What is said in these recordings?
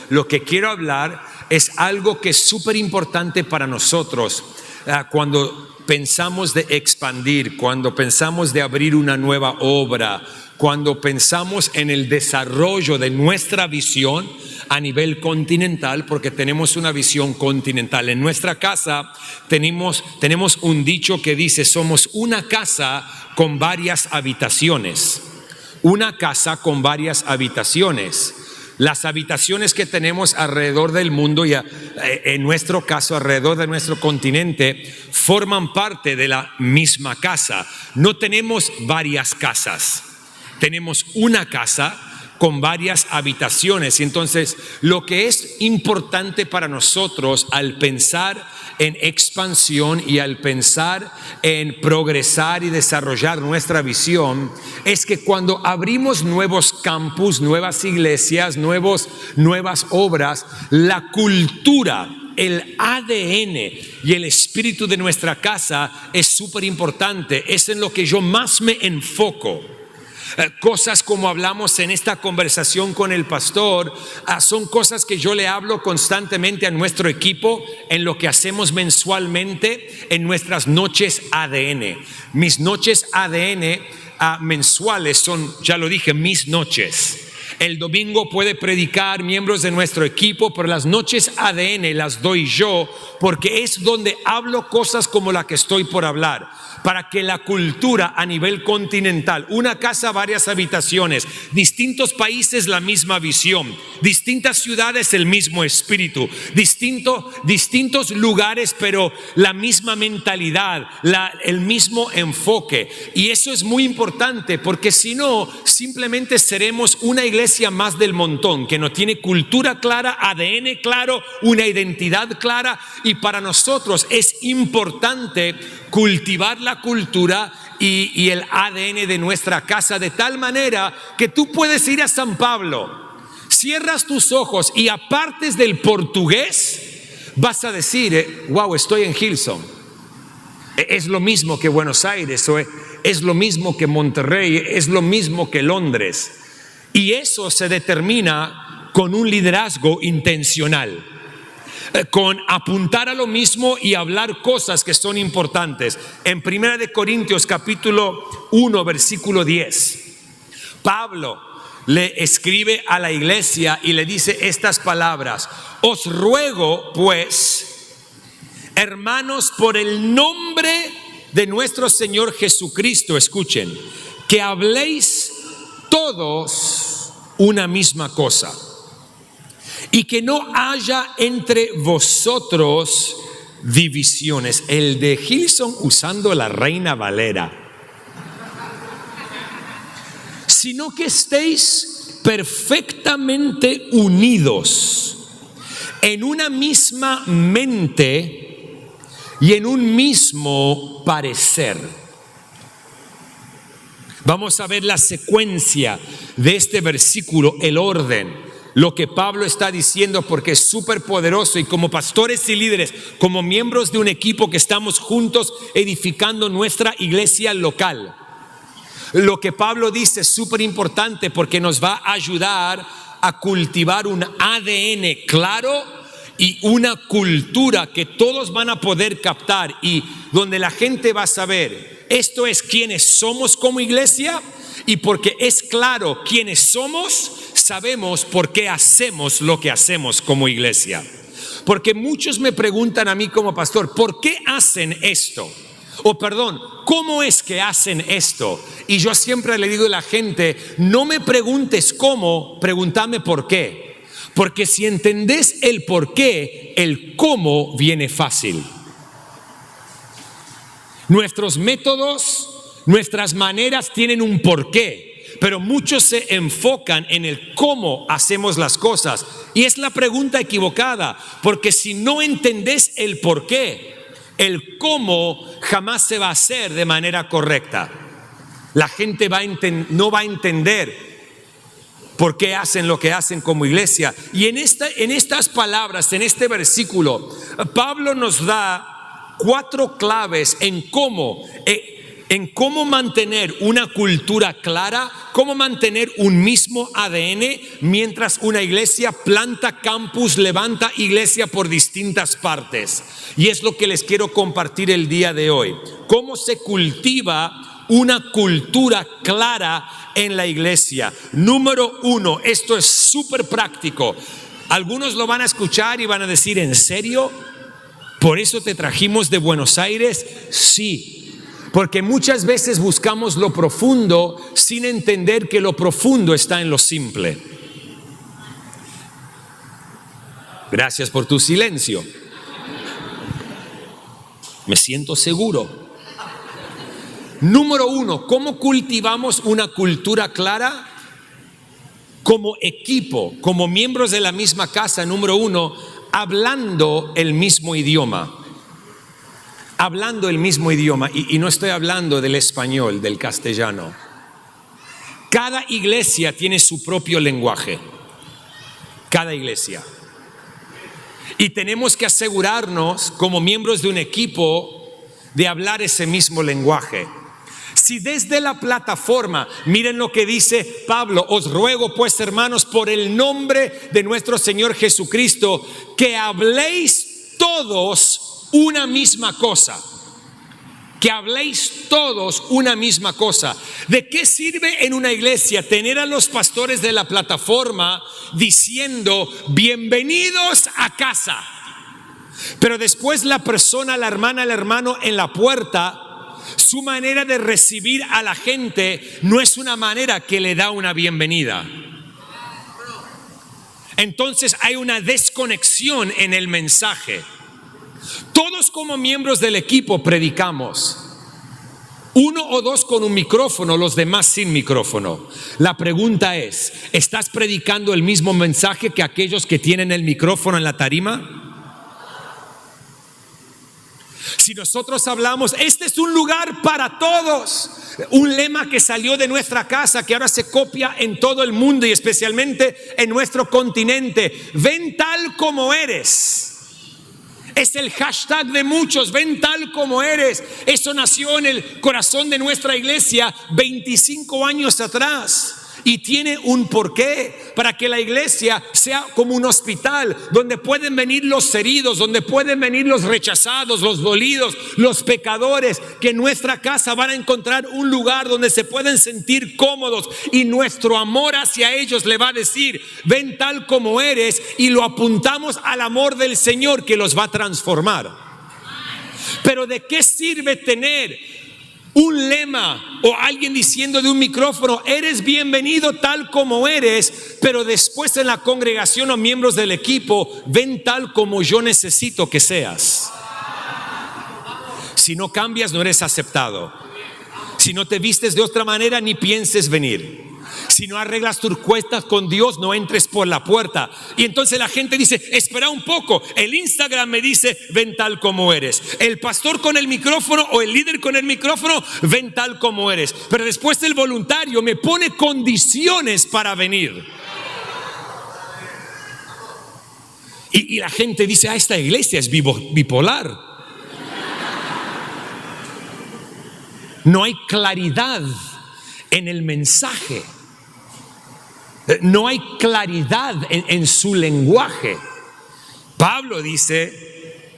lo que quiero hablar es algo que es súper importante para nosotros cuando pensamos de expandir, cuando pensamos de abrir una nueva obra, cuando pensamos en el desarrollo de nuestra visión a nivel continental, porque tenemos una visión continental. En nuestra casa tenemos un dicho que dice: somos una casa con varias habitaciones. Una casa con varias habitaciones. Las habitaciones que tenemos alrededor del mundo y en nuestro caso alrededor de nuestro continente forman parte de la misma casa. No tenemos varias casas, tenemos una casa con varias habitaciones. Y entonces lo que es importante para nosotros al pensar en expansión y al pensar en progresar y desarrollar nuestra visión es que cuando abrimos nuevos campus, nuevas iglesias, nuevas obras, la cultura, el ADN y el espíritu de nuestra casa es súper importante. Es en lo que yo más me enfoco. Cosas como hablamos en esta conversación con el pastor, son cosas que yo le hablo constantemente a nuestro equipo en lo que hacemos mensualmente en nuestras noches ADN. Mis noches ADN mensuales son, ya lo dije, mis noches. El domingo puede predicar miembros de nuestro equipo, pero las noches ADN las doy yo porque es donde hablo cosas como la que estoy por hablar. Para que la cultura a nivel continental, una casa, varias habitaciones, distintos países, la misma visión, distintas ciudades, el mismo espíritu, distintos lugares, pero la misma mentalidad, el mismo enfoque. Y eso es muy importante porque si no, simplemente seremos una iglesia más del montón que no tiene cultura clara, ADN claro, una identidad clara. Y para nosotros es importante cultivar la cultura y el ADN de nuestra casa de tal manera que tú puedes ir a San Pablo, cierras tus ojos y apartes del portugués, vas a decir: wow, estoy en Hillsong. Es lo mismo que Buenos Aires, o es lo mismo que Monterrey, es lo mismo que Londres. Y eso se determina con un liderazgo intencional, con apuntar a lo mismo y hablar cosas que son importantes. En 1 Corintios capítulo 1 versículo 10, Pablo le escribe a la iglesia y le dice estas palabras: os ruego pues, hermanos, por el nombre de nuestro Señor Jesucristo, escuchen, que habléis todos una misma cosa, y que no haya entre vosotros divisiones. El de Hillsong usando la Reina Valera. Sino que estéis perfectamente unidos en una misma mente y en un mismo parecer. Vamos a ver la secuencia de este versículo, el orden. Lo que Pablo está diciendo, porque es súper poderoso, y como pastores y líderes, como miembros de un equipo que estamos juntos edificando nuestra iglesia local, lo que Pablo dice es súper importante porque nos va a ayudar a cultivar un ADN claro y una cultura que todos van a poder captar y donde la gente va a saber: esto es quiénes somos como iglesia, y porque es claro quiénes somos, sabemos por qué hacemos lo que hacemos como iglesia. Porque muchos me preguntan a mí como pastor: ¿por qué hacen esto? O perdón, ¿cómo es que hacen esto? Y yo siempre le digo a la gente: no me preguntes cómo, pregúntame por qué. Porque si entendés el por qué, el cómo viene fácil. Nuestros métodos, nuestras maneras tienen un porqué, pero muchos se enfocan en el cómo hacemos las cosas. Y es la pregunta equivocada, porque si no entendés el porqué, el cómo jamás se va a hacer de manera correcta. La gente no va a entender por qué hacen lo que hacen como iglesia. Y en estas palabras, en este versículo, Pablo nos da 4 claves en cómo en cómo mantener una cultura clara, cómo mantener un mismo ADN mientras una iglesia planta campus, levanta iglesia por distintas partes. Y es lo que les quiero compartir el día de hoy. Cómo se cultiva una cultura clara en la iglesia. Número 1, esto es súper práctico. Algunos lo van a escuchar y van a decir, ¿en serio? ¿Por eso te trajimos de Buenos Aires? Sí. Porque muchas veces buscamos lo profundo sin entender que lo profundo está en lo simple. Gracias por tu silencio. Me siento seguro. Número 1, ¿cómo cultivamos una cultura clara? Como equipo, como miembros de la misma casa. Número 1, hablando el mismo idioma. Hablando el mismo idioma, y no estoy hablando del español, del castellano. Cada iglesia tiene su propio lenguaje. Cada iglesia. Y tenemos que asegurarnos, como miembros de un equipo, de hablar ese mismo lenguaje. Si desde la plataforma, miren lo que dice Pablo, os ruego pues, hermanos, por el nombre de nuestro Señor Jesucristo, que habléis todos una misma cosa. Que habléis todos una misma cosa. ¿De qué sirve en una iglesia tener a los pastores de la plataforma diciendo bienvenidos a casa? Pero después la persona, la hermana, el hermano en la puerta, su manera de recibir a la gente no es una manera que le da una bienvenida. Entonces hay una desconexión en el mensaje. Todos como miembros del equipo predicamos. 1 o 2 con un micrófono, los demás sin micrófono. La pregunta es, ¿estás predicando el mismo mensaje que aquellos que tienen el micrófono en la tarima? Si nosotros hablamos, este es un lugar para todos, un lema que salió de nuestra casa, que ahora se copia en todo el mundo y especialmente en nuestro continente. Ven tal como eres. Es el hashtag de muchos, ven tal como eres. Eso nació en el corazón de nuestra iglesia 25 años atrás. Y tiene un porqué, para que la iglesia sea como un hospital donde pueden venir los heridos, donde pueden venir los rechazados, los dolidos, los pecadores, que en nuestra casa van a encontrar un lugar donde se pueden sentir cómodos, y nuestro amor hacia ellos le va a decir, ven tal como eres, y lo apuntamos al amor del Señor que los va a transformar. Pero ¿de qué sirve tener un lema o alguien diciendo de un micrófono, eres bienvenido tal como eres, pero después en la congregación o miembros del equipo, ven tal como yo necesito que seas? Si no cambias, no eres aceptado. Si no te vistes de otra manera, ni pienses venir. Si no arreglas tus cuentas con Dios, no entres por la puerta. Y entonces la gente dice, espera un poco, el Instagram me dice, ven tal como eres. El pastor con el micrófono o el líder con el micrófono, ven tal como eres. Pero después el voluntario me pone condiciones para venir. Y la gente dice, esta iglesia es bipolar. No hay claridad en el mensaje. No hay claridad en su lenguaje. Pablo dice,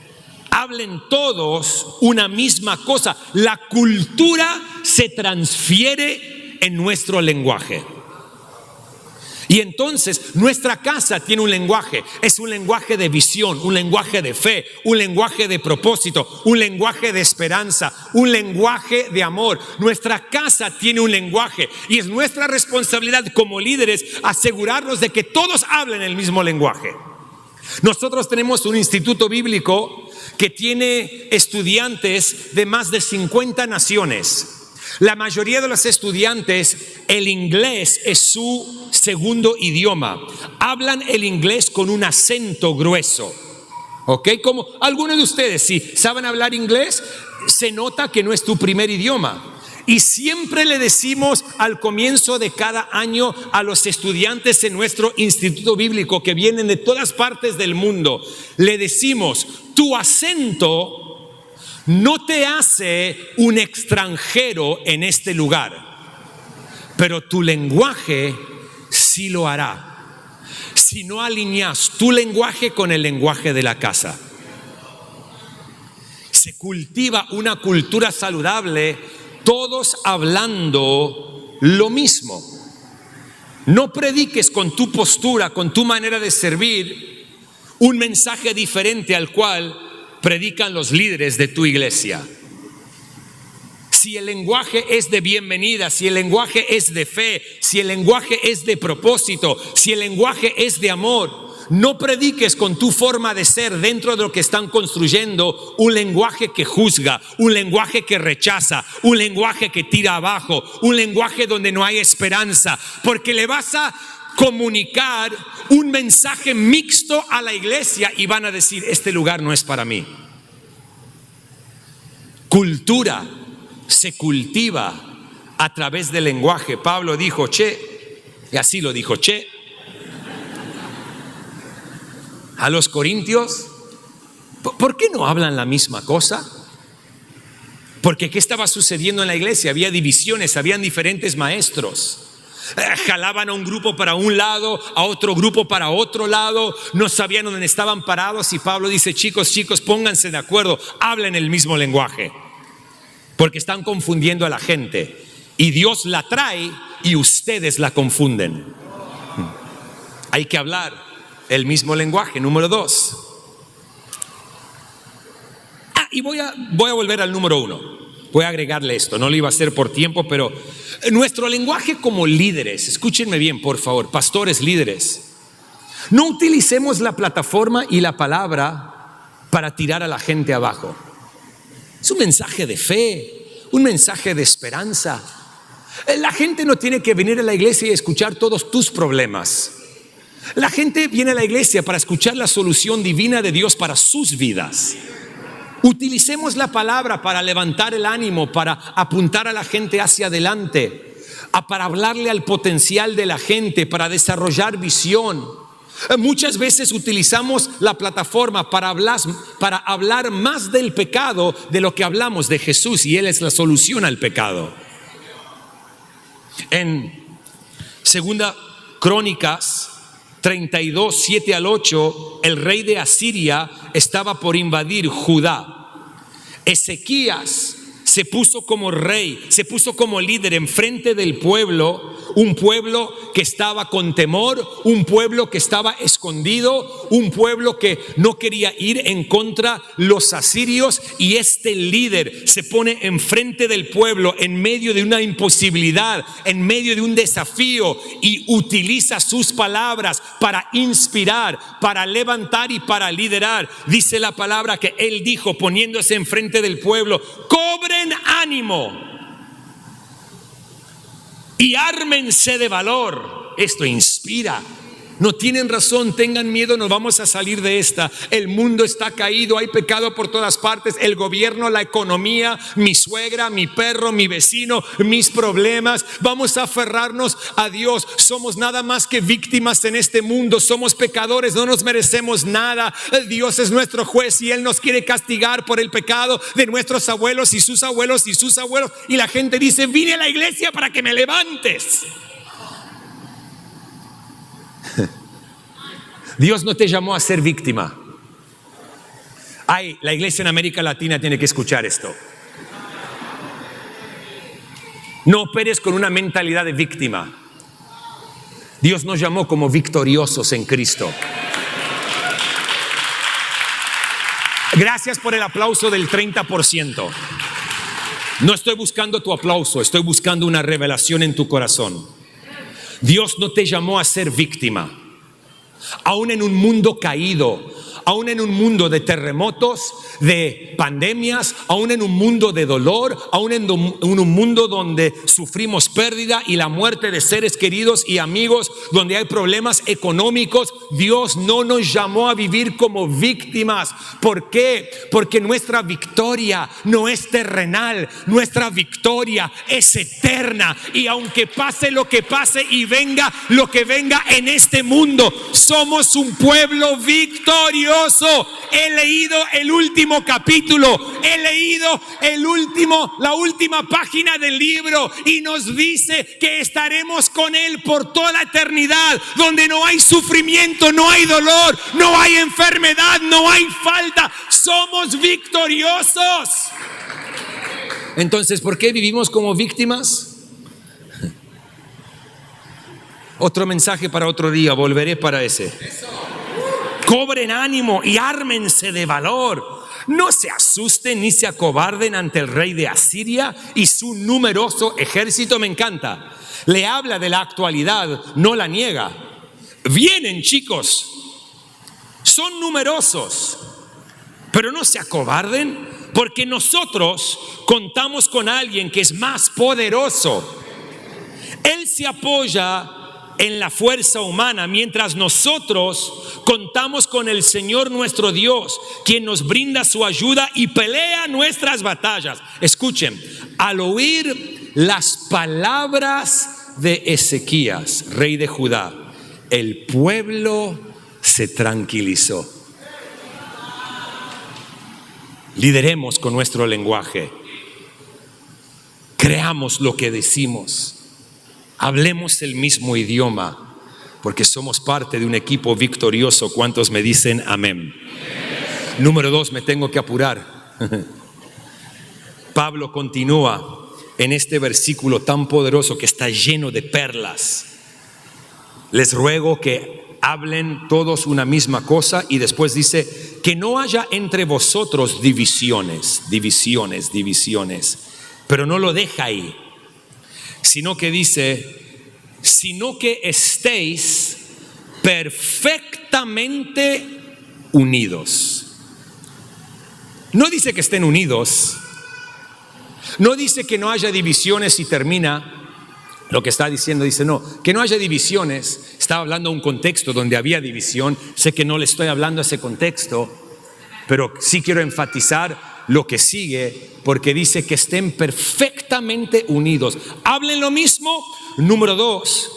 hablen todos una misma cosa. La cultura se transfiere en nuestro lenguaje. Y entonces nuestra casa tiene un lenguaje. Es un lenguaje de visión, un lenguaje de fe, un lenguaje de propósito, un lenguaje de esperanza, un lenguaje de amor. Nuestra casa tiene un lenguaje y es nuestra responsabilidad como líderes asegurarnos de que todos hablen el mismo lenguaje. Nosotros tenemos un instituto bíblico que tiene estudiantes de más de 50 naciones. La mayoría de los estudiantes, el inglés es su segundo idioma. Hablan el inglés con un acento grueso. ¿Ok? Como algunos de ustedes, si saben hablar inglés, se nota que no es tu primer idioma. Y siempre le decimos al comienzo de cada año a los estudiantes en nuestro instituto bíblico que vienen de todas partes del mundo, le decimos, tu acento no te hace un extranjero en este lugar, pero tu lenguaje sí lo hará. Si no alineas tu lenguaje con el lenguaje de la casa. Se cultiva una cultura saludable, todos hablando lo mismo. No prediques con tu postura, con tu manera de servir, un mensaje diferente al cual predican los líderes de tu iglesia. Si el lenguaje es de bienvenida, si el lenguaje es de fe, si el lenguaje es de propósito, si el lenguaje es de amor, no prediques con tu forma de ser dentro de lo que están construyendo un lenguaje que juzga, un lenguaje que rechaza, un lenguaje que tira abajo, un lenguaje donde no hay esperanza, porque le vas a comunicar un mensaje mixto a la iglesia y van a decir, este lugar no es para mí. Cultura se cultiva a través del lenguaje. Pablo dijo, y así lo dijo, a los corintios, ¿por qué no hablan la misma cosa? Porque ¿qué estaba sucediendo en la iglesia? Había divisiones, habían diferentes maestros. Jalaban a un grupo para un lado, a otro grupo para otro lado, no sabían dónde estaban parados y Pablo dice, chicos, pónganse de acuerdo, hablen el mismo lenguaje, porque están confundiendo a la gente y Dios la trae y ustedes la confunden. Hay que hablar el mismo lenguaje. Número 2. Y voy a volver al número 1. Voy a agregarle esto, no lo iba a hacer por tiempo, pero nuestro lenguaje como líderes, escúchenme bien por favor, pastores, líderes, no utilicemos la plataforma y la palabra para tirar a la gente abajo. Es un mensaje de fe, un mensaje de esperanza. La gente no tiene que venir a la iglesia y escuchar todos tus problemas. La gente viene a la iglesia para escuchar la solución divina de Dios para sus vidas. Utilicemos la palabra para levantar el ánimo, para apuntar a la gente hacia adelante, para hablarle al potencial de la gente, para desarrollar visión. Muchas veces utilizamos la plataforma para hablar más del pecado de lo que hablamos de Jesús, y Él es la solución al pecado. En 2 Crónicas 32, 7 al 8, el rey de Asiria estaba por invadir Judá. Ezequías se puso como rey, se puso como líder enfrente del pueblo, un pueblo que estaba con temor, un pueblo que estaba escondido, un pueblo que no quería ir en contra los asirios, y este líder se pone enfrente del pueblo en medio de una imposibilidad, en medio de un desafío, y utiliza sus palabras para inspirar, para levantar y para liderar. Dice la palabra que él dijo, poniéndose enfrente del pueblo, cobren ánimo y ármense de valor. Esto inspira. No tienen razón, tengan miedo, nos vamos a salir de esta. El mundo está caído, hay pecado por todas partes. El gobierno, la economía, mi suegra, mi perro, mi vecino, mis problemas. Vamos a aferrarnos a Dios. Somos nada más que víctimas en este mundo. Somos pecadores, no nos merecemos nada. Dios es nuestro juez y Él nos quiere castigar por el pecado de nuestros abuelos y sus abuelos y sus abuelos. Y la gente dice, vine a la iglesia para que me levantes. Dios no te llamó a ser víctima. La iglesia en América Latina tiene que escuchar esto. No operes con una mentalidad de víctima. Dios nos llamó como victoriosos en Cristo. Gracias por el aplauso del 30%. No estoy buscando tu aplauso, estoy buscando una revelación en tu corazón. Dios no te llamó a ser víctima. Aún en un mundo caído, aún en un mundo de terremotos, de pandemias, aún en un mundo de dolor, aún en un mundo donde sufrimos pérdida y la muerte de seres queridos y amigos, donde hay problemas económicos, Dios no nos llamó a vivir como víctimas. ¿Por qué? Porque nuestra victoria no es terrenal, nuestra victoria es eterna, y aunque pase lo que pase y venga lo que venga en este mundo, somos un pueblo victorioso. poderoso. He leído el último capítulo, he leído la última página del libro y nos dice que estaremos con Él por toda la eternidad, donde no hay sufrimiento, no hay dolor, no hay enfermedad, no hay falta. Somos victoriosos. Entonces, ¿por qué vivimos como víctimas? Otro mensaje para otro día, volveré para ese. Cobren ánimo y ármense de valor. No se asusten ni se acobarden ante el rey de Asiria y su numeroso ejército. Me encanta. Le habla de la actualidad, no la niega. Vienen, chicos, son numerosos, pero no se acobarden, porque nosotros contamos con alguien que es más poderoso. Él se apoya en la fuerza humana, mientras nosotros contamos con el Señor nuestro Dios, quien nos brinda su ayuda y pelea nuestras batallas. Escuchen, al oír las palabras de Ezequías, rey de Judá, el pueblo se tranquilizó. Lideremos con nuestro lenguaje. Creamos lo que decimos. Hablemos el mismo idioma, porque somos parte de un equipo victorioso. ¿Cuántos me dicen amén? Número 2, me tengo que apurar. Pablo continúa en este versículo tan poderoso que está lleno de perlas. Les ruego que hablen todos una misma cosa, y después dice que no haya entre vosotros divisiones, pero no lo deja ahí, sino que dice, sino que estéis perfectamente unidos. No dice que estén unidos, no dice que no haya divisiones y termina. Lo que está diciendo, dice no, que no haya divisiones. Está hablando de un contexto donde había división. Sé que no le estoy hablando a ese contexto, pero sí quiero enfatizar lo que sigue, porque dice que estén perfectamente unidos. Hablen lo mismo. Número 2,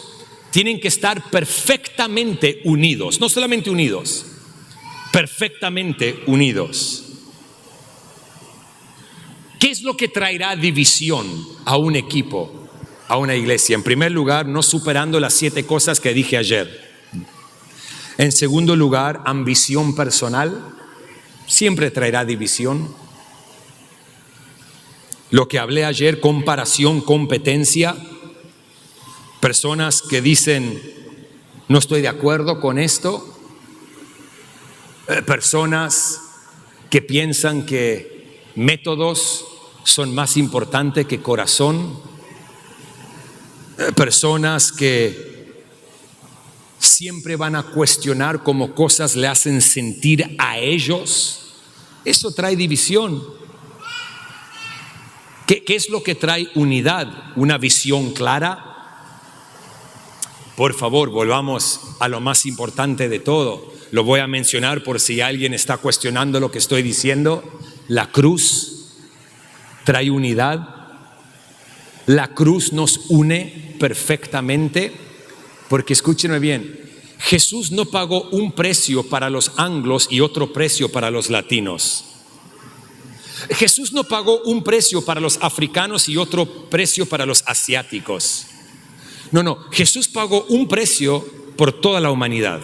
tienen que estar perfectamente unidos. No solamente unidos, perfectamente unidos. ¿Qué es lo que traerá división a un equipo, a una iglesia? En primer lugar, no superando las 7 cosas que dije ayer. En segundo lugar, ambición personal. Siempre traerá división. Lo que hablé ayer, comparación, competencia. Personas que dicen, no estoy de acuerdo con esto. Personas que piensan que métodos son más importantes que corazón. Personas que siempre van a cuestionar cómo cosas le hacen sentir a ellos. Eso trae división. ¿Qué es lo que trae unidad? Una visión clara. Por favor, volvamos a lo más importante de todo. Lo voy a mencionar por si alguien está cuestionando lo que estoy diciendo. La cruz trae unidad. La cruz nos une perfectamente, porque escúchenme bien, Jesús no pagó un precio para los anglos y otro precio para los latinos. Jesús no pagó un precio para los africanos y otro precio para los asiáticos. No, Jesús pagó un precio por toda la humanidad.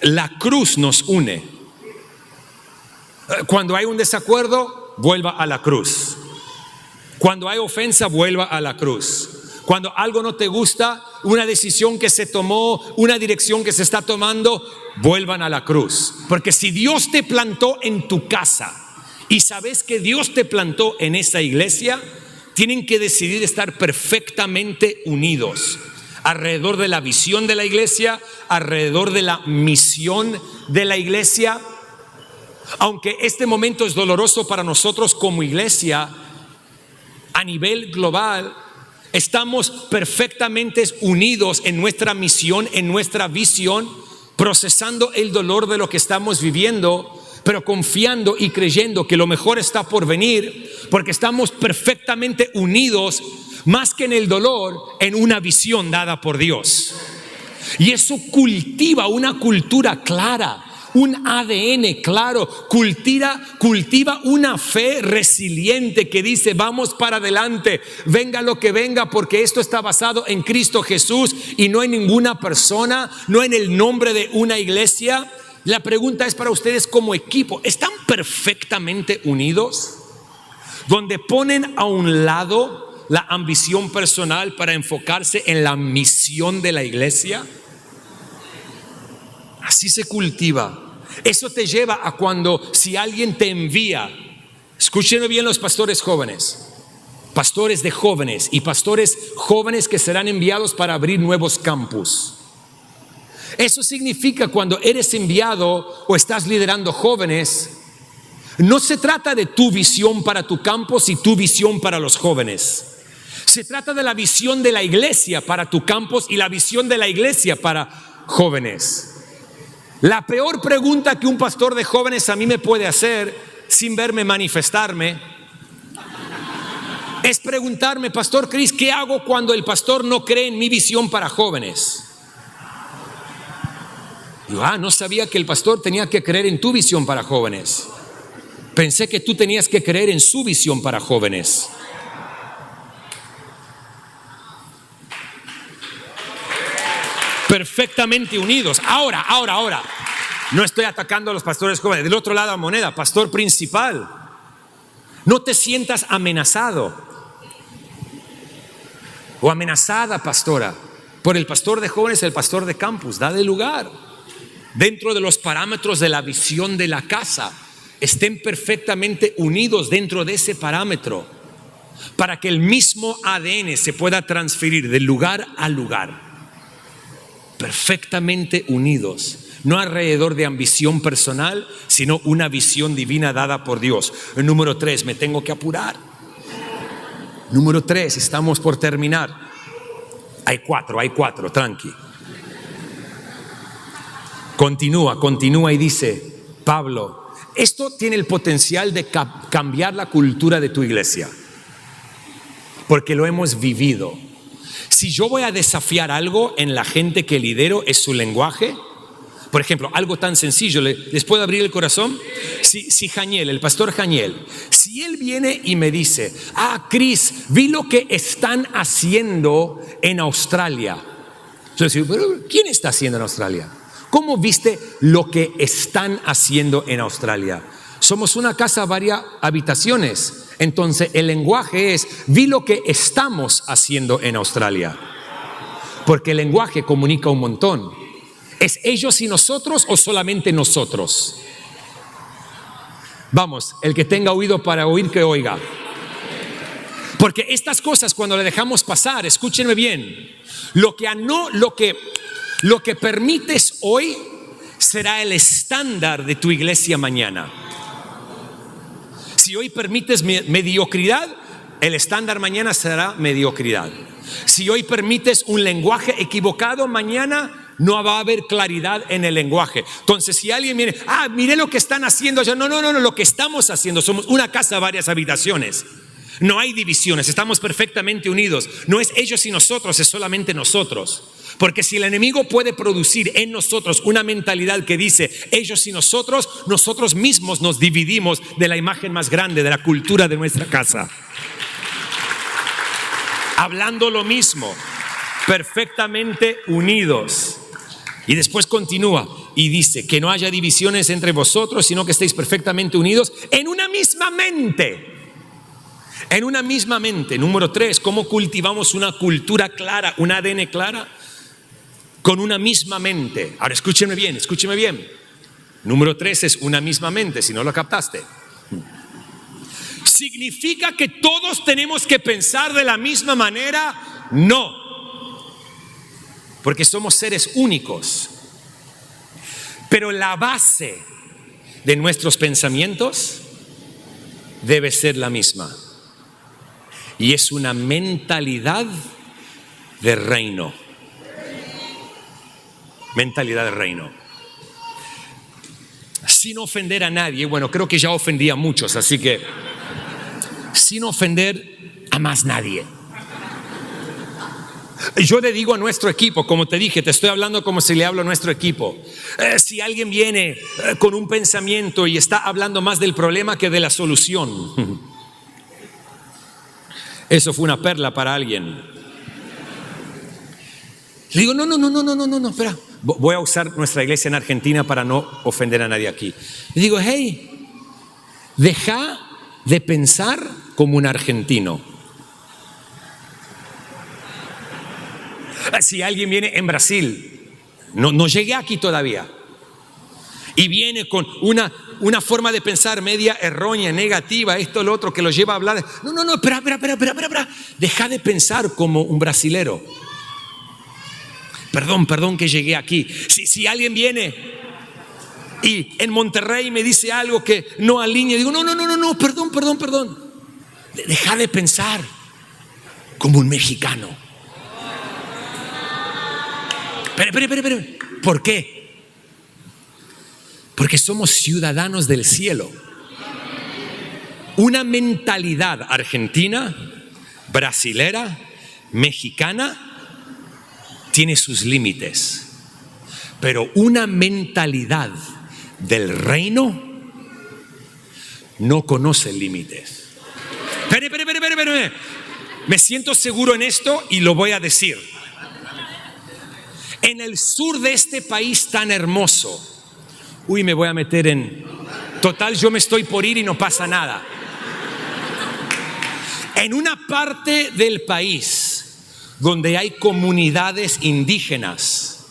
La cruz nos une. Cuando hay un desacuerdo, vuelva a la cruz. Cuando hay ofensa, vuelva a la cruz. Cuando algo no te gusta, una decisión que se tomó, una dirección que se está tomando, vuelvan a la cruz. Porque si Dios te plantó en tu casa y sabes que Dios te plantó en esa iglesia, tienen que decidir estar perfectamente unidos alrededor de la visión de la iglesia, alrededor de la misión de la iglesia. Aunque este momento es doloroso para nosotros como iglesia, a nivel global, estamos perfectamente unidos en nuestra misión, en nuestra visión, procesando el dolor de lo que estamos viviendo, pero confiando y creyendo que lo mejor está por venir, porque estamos perfectamente unidos, más que en el dolor, en una visión dada por Dios. Y eso cultiva una cultura clara, un ADN claro, cultiva una fe resiliente que dice vamos para adelante, venga lo que venga, porque esto está basado en Cristo Jesús y no en ninguna persona, no en el nombre de una iglesia. La pregunta es para ustedes como equipo, ¿están perfectamente unidos? Donde ponen a un lado la ambición personal para enfocarse en la misión de la iglesia. Así se cultiva. Eso te lleva a cuando si alguien te envía, escúchenme bien los pastores jóvenes, pastores de jóvenes y pastores jóvenes que serán enviados para abrir nuevos campus. Eso significa cuando eres enviado o estás liderando jóvenes, no se trata de tu visión para tu campus y tu visión para los jóvenes. Se trata de la visión de la iglesia para tu campus y la visión de la iglesia para jóvenes. La peor pregunta que un pastor de jóvenes a mí me puede hacer sin verme manifestarme es preguntarme, Pastor Chris, ¿qué hago cuando el pastor no cree en mi visión para jóvenes? Digo, no sabía que el pastor tenía que creer en tu visión para jóvenes. Pensé que tú tenías que creer en su visión para jóvenes. Perfectamente unidos. Ahora. No estoy atacando a los pastores jóvenes. Del otro lado de la moneda, pastor principal, no te sientas amenazado o amenazada, pastora, por el pastor de jóvenes, el pastor de campus. Dale lugar. Dentro de los parámetros de la visión de la casa, estén perfectamente unidos dentro de ese parámetro para que el mismo ADN se pueda transferir de lugar a lugar. Perfectamente unidos, no alrededor de ambición personal, sino una visión divina dada por Dios. El número 3, me tengo que apurar. Número 3, estamos por terminar. Hay cuatro, tranqui. Continúa y dice Pablo, esto tiene el potencial de cambiar la cultura de tu iglesia, porque lo hemos vivido. Si yo voy a desafiar algo en la gente que lidero es su lenguaje. Por ejemplo, algo tan sencillo, ¿les puedo abrir el corazón? Si Janiel, el pastor Janiel, si él viene y me dice, Chris, vi lo que están haciendo en Australia. Yo digo, pero ¿quién está haciendo en Australia? ¿Cómo viste lo que están haciendo en Australia? Somos una casa varias habitaciones. Entonces el lenguaje es, vi lo que estamos haciendo en Australia. Porque el lenguaje comunica un montón. ¿Es ellos y nosotros o solamente nosotros? Vamos, el que tenga oído para oír, que oiga. Porque estas cosas cuando le dejamos pasar, escúchenme bien, lo que permites hoy será el estándar de tu iglesia mañana. Si hoy permites mediocridad, el estándar mañana será mediocridad. Si hoy permites un lenguaje equivocado, mañana no va a haber claridad en el lenguaje. Entonces, si alguien viene, mire lo que están haciendo allá. No, lo que estamos haciendo, somos una casa, varias habitaciones. No hay divisiones, estamos perfectamente unidos. No es ellos y nosotros, es solamente nosotros. Porque si el enemigo puede producir en nosotros una mentalidad que dice ellos y nosotros mismos nos dividimos de la imagen más grande, de la cultura de nuestra casa. Hablando lo mismo, perfectamente unidos. Y después continúa y dice que no haya divisiones entre vosotros, sino que estéis perfectamente unidos en una misma mente. En una misma mente. Número 3, ¿cómo cultivamos una cultura clara, un ADN clara? Con una misma mente. Ahora escúcheme bien. Número 3 es una misma mente, si no lo captaste. ¿Significa que todos tenemos que pensar de la misma manera? No. Porque somos seres únicos. Pero la base de nuestros pensamientos debe ser la misma. Y es una mentalidad de reino. Mentalidad de reino. Sin ofender a nadie. Bueno, creo que ya ofendí a muchos, así que sin ofender a más nadie. Yo le digo a nuestro equipo, como te dije, te estoy hablando como si le hablo a nuestro equipo. Si alguien viene con un pensamiento y está hablando más del problema que de la solución, eso fue una perla para alguien. Le digo, no, espera. Voy a usar nuestra iglesia en Argentina para no ofender a nadie aquí. Le digo, hey, deja de pensar como un argentino. Si alguien viene en Brasil, no llegué aquí todavía, y viene con una forma de pensar media errónea, negativa, esto, lo otro, que lo lleva a hablar. No, espera. Deja de pensar como un brasilero. Perdón que llegué aquí. Si alguien viene y en Monterrey me dice algo que no alinea, digo, no, perdón. Deja de pensar como un mexicano. Pero, ¿por qué? Porque somos ciudadanos del cielo. Una mentalidad argentina, brasilera, mexicana, tiene sus límites. Pero una mentalidad del reino no conoce límites. Espere. Me siento seguro en esto y lo voy a decir. En el sur de este país tan hermoso, me voy a meter en... Total, yo me estoy por ir y no pasa nada. En una parte del país donde hay comunidades indígenas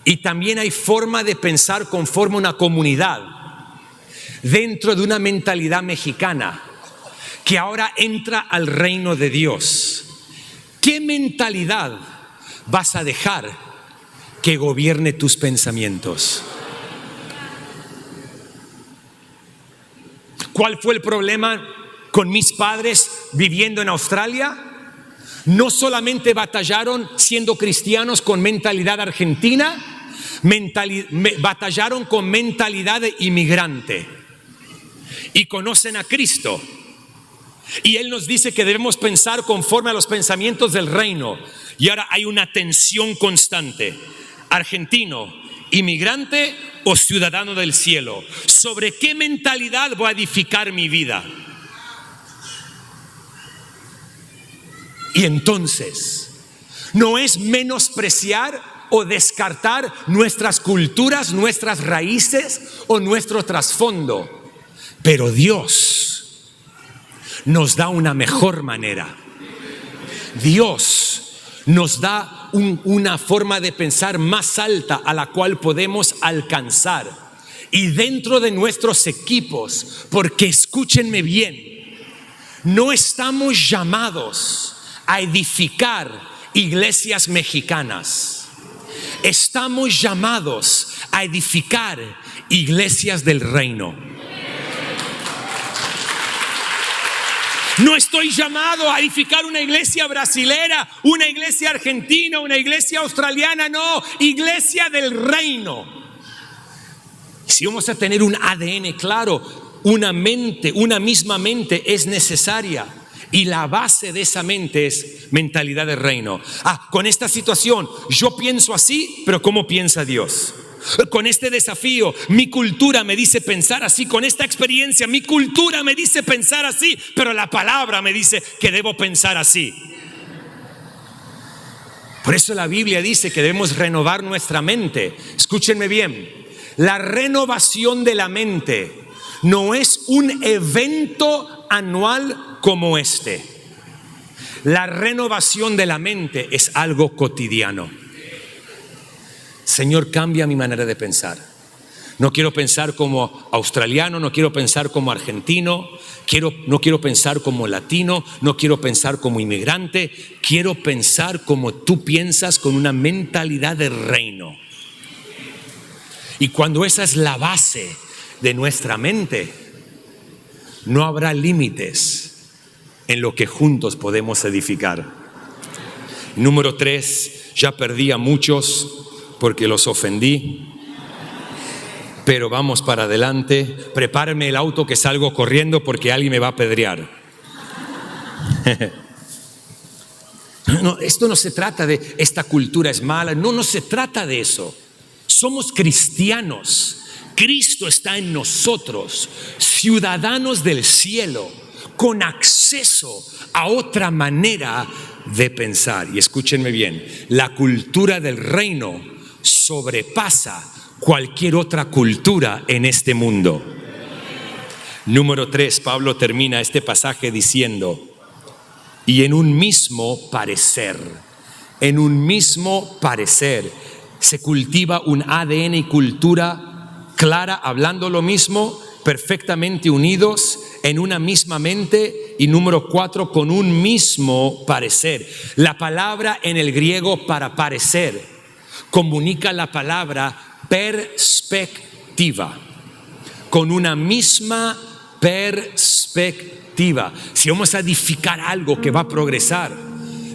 y también hay forma de pensar conforme a una comunidad dentro de una mentalidad mexicana que ahora entra al reino de Dios. ¿Qué mentalidad vas a dejar que gobierne tus pensamientos? ¿Cuál fue el problema con mis padres viviendo en Australia? No solamente batallaron siendo cristianos con mentalidad argentina, batallaron con mentalidad de inmigrante. Y conocen a Cristo. Y Él nos dice que debemos pensar conforme a los pensamientos del reino. Y ahora hay una tensión constante. Argentino, inmigrante o ciudadano del cielo. ¿Sobre qué mentalidad voy a edificar mi vida? Y entonces, no es menospreciar o descartar nuestras culturas, nuestras raíces o nuestro trasfondo. Pero Dios nos da una mejor manera. Dios nos da una forma de pensar más alta a la cual podemos alcanzar. Y dentro de nuestros equipos, porque escúchenme bien, no estamos llamados a edificar iglesias mexicanas. Estamos llamados a edificar iglesias del reino. No estoy llamado a edificar una iglesia brasilera, una iglesia argentina, una iglesia australiana, no, iglesia del reino. Si vamos a tener un ADN claro, una misma mente es necesaria. Y la base de esa mente es mentalidad de reino. Con esta situación, yo pienso así, pero ¿cómo piensa Dios? Con este desafío, mi cultura me dice pensar así. Con esta experiencia, mi cultura me dice pensar así, pero la palabra me dice que debo pensar así. Por eso la Biblia dice que debemos renovar nuestra mente. Escúchenme bien, la renovación de la mente no es un evento anual como este. La renovación de la mente es algo cotidiano. Señor, cambia mi manera de pensar. No quiero pensar como australiano, no quiero pensar como argentino, no quiero pensar como latino, no quiero pensar como inmigrante. Quiero pensar como tú piensas, con una mentalidad de reino. Y cuando esa es la base de nuestra mente, no habrá límites en lo que juntos podemos edificar. Número 3, ya perdí a muchos porque los ofendí, pero vamos para adelante. Prepárenme el auto que salgo corriendo porque alguien me va a apedrear. No, esto no se trata de esta cultura es mala. No, no se trata de eso. Somos cristianos. Cristo está en nosotros, ciudadanos del cielo, con acceso a otra manera de pensar. Y escúchenme bien, la cultura del reino sobrepasa cualquier otra cultura en este mundo. Número 3, Pablo termina este pasaje diciendo: y en un mismo parecer se cultiva un ADN y cultura clara, hablando lo mismo, perfectamente unidos en una misma mente. Y número 4, con un mismo parecer. La palabra en el griego para parecer comunica la palabra perspectiva, con una misma perspectiva. Si vamos a edificar algo que va a progresar,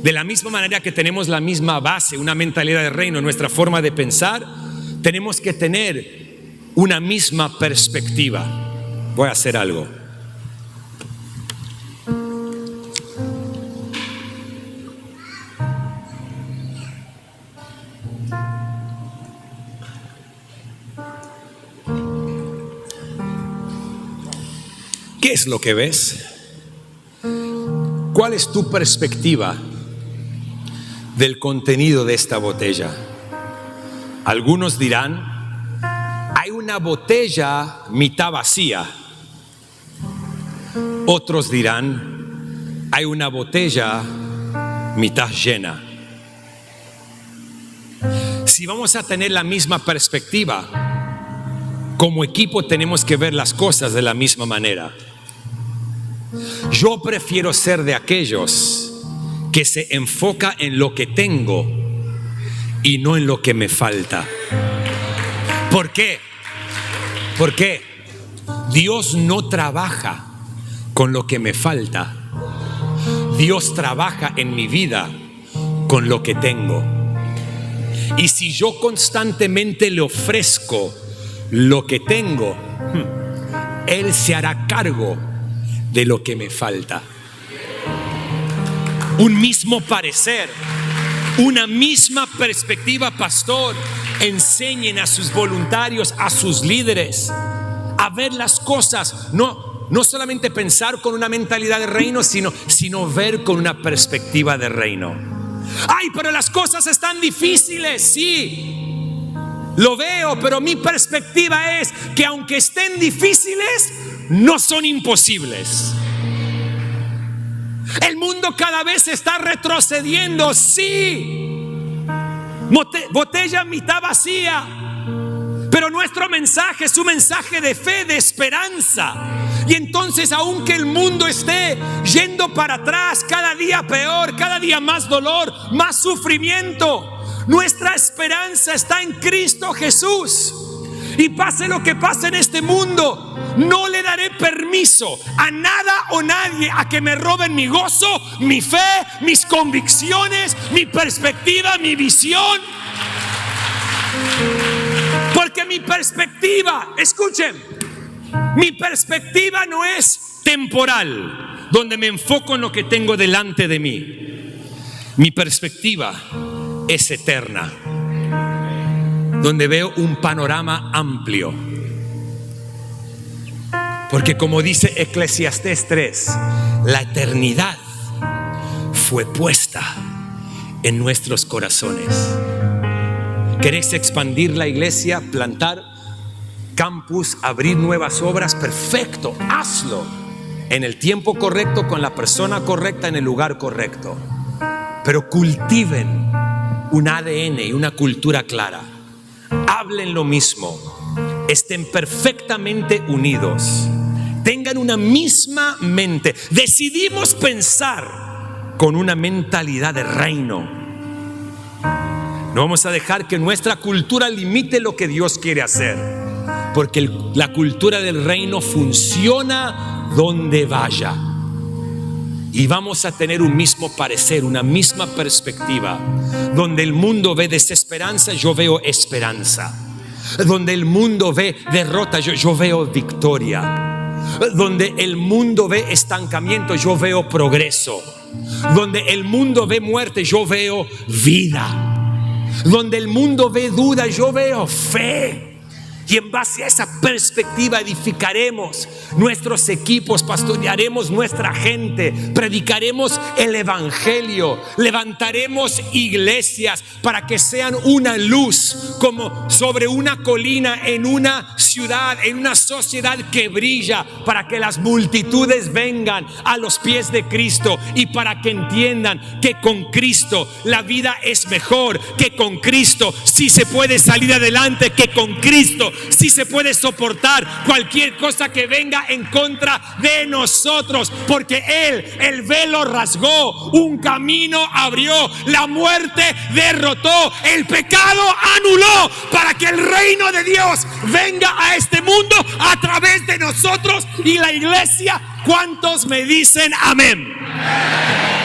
de la misma manera que tenemos la misma base, una mentalidad de reino, nuestra forma de pensar, tenemos que tener una misma perspectiva. Voy a hacer algo. ¿Qué es lo que ves? ¿Cuál es tu perspectiva del contenido de esta botella? Algunos dirán: hay una botella mitad vacía. Otros dirán: hay una botella mitad llena. Si vamos a tener la misma perspectiva, como equipo tenemos que ver las cosas de la misma manera. Yo prefiero ser de aquellos que se enfoca en lo que tengo y no en lo que me falta. ¿Por qué? Porque Dios no trabaja con lo que me falta. Dios trabaja en mi vida con lo que tengo. Y si yo constantemente le ofrezco lo que tengo, Él se hará cargo de lo que me falta. Un mismo parecer, una misma perspectiva, pastor. Enseñen a sus voluntarios, a sus líderes, a ver las cosas, no solamente pensar con una mentalidad de reino, sino ver con una perspectiva de reino. Ay, pero las cosas están difíciles. Sí, lo veo, pero mi perspectiva es que aunque estén difíciles, no son imposibles. El mundo cada vez está retrocediendo. Sí, botella mitad vacía, pero nuestro mensaje es un mensaje de fe, de esperanza. Y entonces, aunque el mundo esté yendo para atrás, cada día peor, cada día más dolor, más sufrimiento, nuestra esperanza está en Cristo Jesús. Y pase lo que pase en este mundo, no le daré permiso a nada o nadie a que me roben mi gozo, mi fe, mis convicciones, mi perspectiva, mi visión. Porque mi perspectiva, escuchen, mi perspectiva no es temporal, donde me enfoco en lo que tengo delante de mí. Mi perspectiva es eterna, donde veo un panorama amplio. Porque como dice Eclesiastés 3, la eternidad fue puesta en nuestros corazones. ¿Querés expandir la iglesia, plantar campus, abrir nuevas obras? Perfecto, hazlo en el tiempo correcto, con la persona correcta, en el lugar correcto. Pero cultiven un ADN y una cultura clara. Hablen lo mismo, estén perfectamente unidos, tengan una misma mente. Decidimos pensar con una mentalidad de reino. No vamos a dejar que nuestra cultura limite lo que Dios quiere hacer, porque la cultura del reino funciona donde vaya. Y vamos a tener un mismo parecer, una misma perspectiva. Donde el mundo ve desesperanza, yo veo esperanza. Donde el mundo ve derrota, yo veo victoria. Donde el mundo ve estancamiento, yo veo progreso. Donde el mundo ve muerte, yo veo vida. Donde el mundo ve duda, yo veo fe. Y en base a esa perspectiva edificaremos nuestros equipos, pastorearemos nuestra gente, predicaremos el evangelio, levantaremos iglesias para que sean una luz como sobre una colina en una ciudad, en una sociedad que brilla, para que las multitudes vengan a los pies de Cristo y para que entiendan que con Cristo la vida es mejor, que con Cristo sí se puede salir adelante, que con Cristo sí se puede soportar cualquier cosa que venga en contra de nosotros, porque Él el velo rasgó, un camino abrió, la muerte derrotó, el pecado anuló, para que el reino de Dios venga a este mundo a través de nosotros y la iglesia. ¿Cuántos me dicen amén?